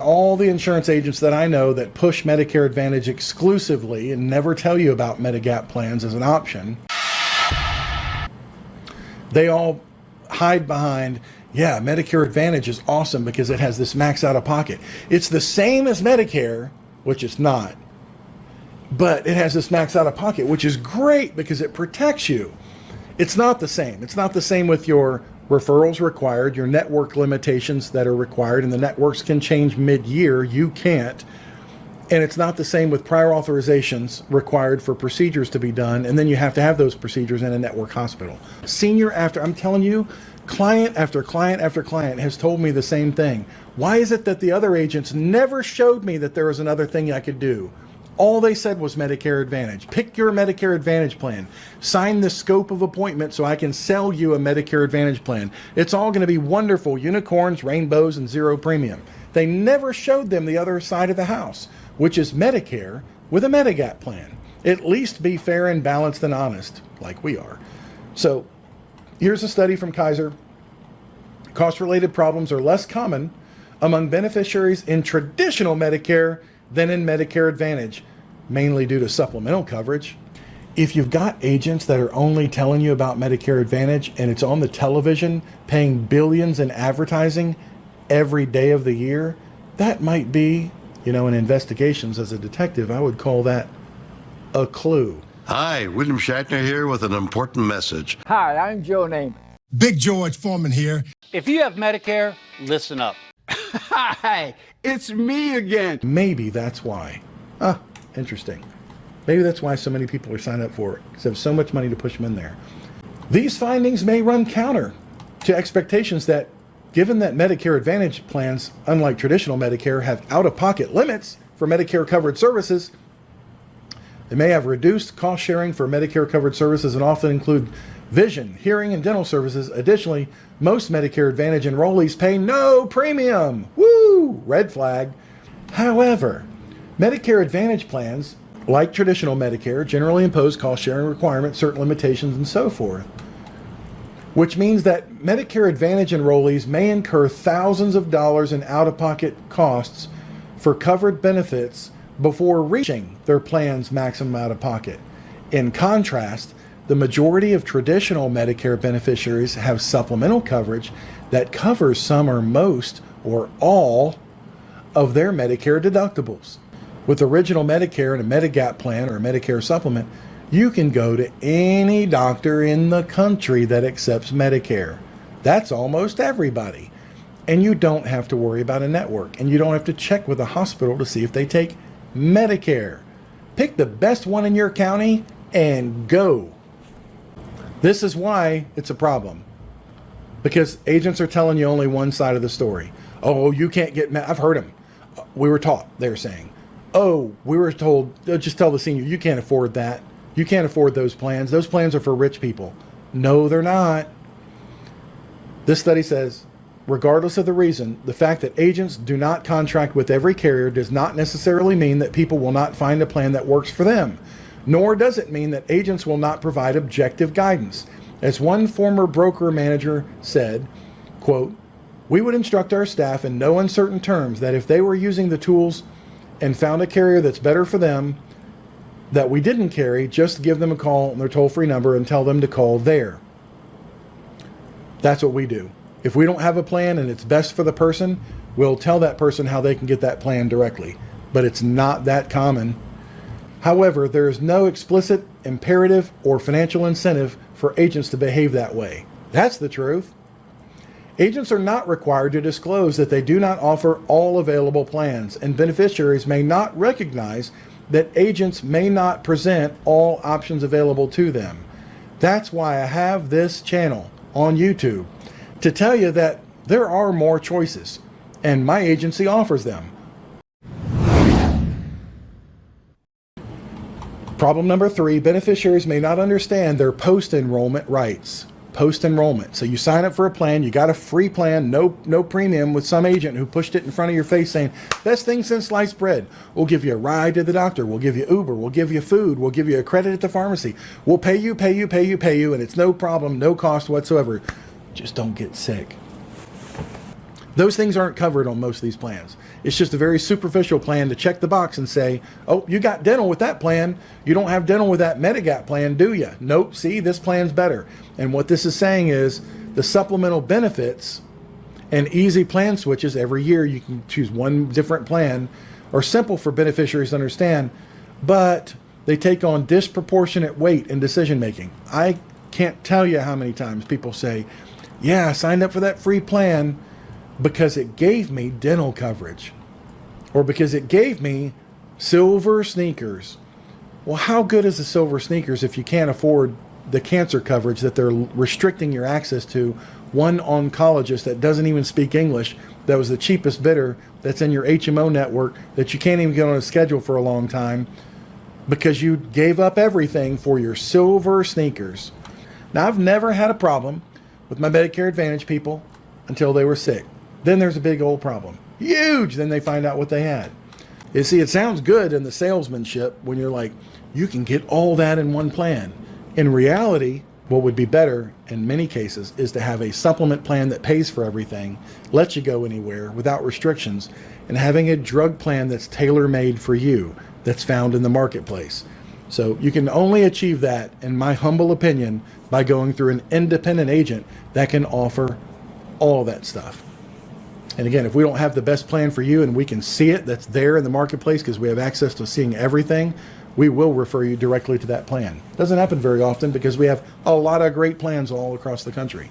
All the insurance agents that I know that push Medicare Advantage exclusively and never tell you about Medigap plans as an option, they all hide behind, yeah, Medicare Advantage is awesome because it has this max out of pocket. It's the same as Medicare, which it's not, but it has this max out of pocket, which is great because it protects you. It's not the same. It's not the same with your referrals required, your network limitations that are required, and the networks can change mid-year. You can't. And it's not the same with prior authorizations required for procedures to be done, and then you have to have those procedures in a network hospital. Senior after, I'm telling you, client after client after client has told me the same thing. Why is it that the other agents never showed me that there was another thing I could do? All they said was Medicare Advantage. Pick your Medicare Advantage plan. Sign the scope of appointment so I can sell you a Medicare Advantage plan. It's all going to be wonderful, unicorns, rainbows, and zero premium. They never showed them the other side of the house, which is Medicare with a Medigap plan. At least be fair and balanced and honest, like we are. So here's a study from Kaiser. Cost-related problems are less common among beneficiaries in traditional Medicare than in Medicare Advantage, mainly due to supplemental coverage. If you've got agents that are only telling you about Medicare Advantage and it's on the television paying billions in advertising every day of the year, that might be, in investigations as a detective, I would call that a clue. Hi, William Shatner here with an important message. Hi, I'm Joe Namath. Big George Foreman here. If you have Medicare, listen up. Hi, it's me again. Maybe that's why. Interesting. Maybe that's why so many people are signed up for it, because they have so much money to push them in there. These findings may run counter to expectations that, given that Medicare Advantage plans, unlike traditional Medicare, have out-of-pocket limits for Medicare-covered services, they may have reduced cost sharing for Medicare-covered services and often include vision, hearing, and dental services. Additionally, most Medicare Advantage enrollees pay no premium. Woo! Red flag. However, Medicare Advantage plans, like traditional Medicare, generally impose cost-sharing requirements, certain limitations, and so forth, which means that Medicare Advantage enrollees may incur thousands of dollars in out-of-pocket costs for covered benefits before reaching their plan's maximum out-of-pocket. In contrast, the majority of traditional Medicare beneficiaries have supplemental coverage that covers some or most or all of their Medicare deductibles. With original Medicare and a Medigap plan or a Medicare supplement, you can go to any doctor in the country that accepts Medicare. That's almost everybody. And you don't have to worry about a network, and you don't have to check with a hospital to see if they take Medicare. Pick the best one in your county and go. This is why it's a problem, because agents are telling you only one side of the story. Oh, you can't get I've heard them. We were taught, they're saying, oh, we were told, just tell the senior, you can't afford that. You can't afford those plans. Those plans are for rich people. No, they're not. This study says, regardless of the reason, the fact that agents do not contract with every carrier does not necessarily mean that people will not find a plan that works for them. Nor does it mean that agents will not provide objective guidance. As one former broker manager said, quote, "We would instruct our staff in no uncertain terms that if they were using the tools and found a carrier that's better for them that we didn't carry, just give them a call on their toll-free number and tell them to call there." That's what we do. If we don't have a plan and it's best for the person, we'll tell that person how they can get that plan directly. But it's not that common. However, there is no explicit imperative or financial incentive for agents to behave that way. That's the truth. Agents are not required to disclose that they do not offer all available plans, and beneficiaries may not recognize that agents may not present all options available to them. That's why I have this channel on YouTube, to tell you that there are more choices, and my agency offers them. Problem number 3, beneficiaries may not understand their post-enrollment rights. Post-enrollment. So you sign up for a plan, you got a free plan, no premium, with some agent who pushed it in front of your face saying, best thing since sliced bread. We'll give you a ride to the doctor, we'll give you Uber, we'll give you food, we'll give you a credit at the pharmacy. We'll pay you, and it's no problem, no cost whatsoever. Just don't get sick. Those things aren't covered on most of these plans. It's just a very superficial plan to check the box and say, oh, you got dental with that plan. You don't have dental with that Medigap plan, do you? Nope, see, this plan's better. And what this is saying is the supplemental benefits and easy plan switches every year, you can choose one different plan, are simple for beneficiaries to understand, but they take on disproportionate weight in decision making. I can't tell you how many times people say, yeah, I signed up for that free plan because it gave me dental coverage, or because it gave me silver sneakers. Well, how good is the silver sneakers if you can't afford the cancer coverage that they're restricting your access to? One oncologist that doesn't even speak English, that was the cheapest bidder, that's in your HMO network, that you can't even get on a schedule for a long time because you gave up everything for your silver sneakers. Now, I've never had a problem with my Medicare Advantage people until they were sick. Then there's a big old problem. Huge! Then they find out what they had. You see, it sounds good in the salesmanship when you're like, you can get all that in one plan. In reality, what would be better in many cases is to have a supplement plan that pays for everything, lets you go anywhere without restrictions, and having a drug plan that's tailor-made for you, that's found in the marketplace. So you can only achieve that, in my humble opinion, by going through an independent agent that can offer all that stuff. And again, if we don't have the best plan for you and we can see it, that's there in the marketplace because we have access to seeing everything, we will refer you directly to that plan. Doesn't happen very often because we have a lot of great plans all across the country.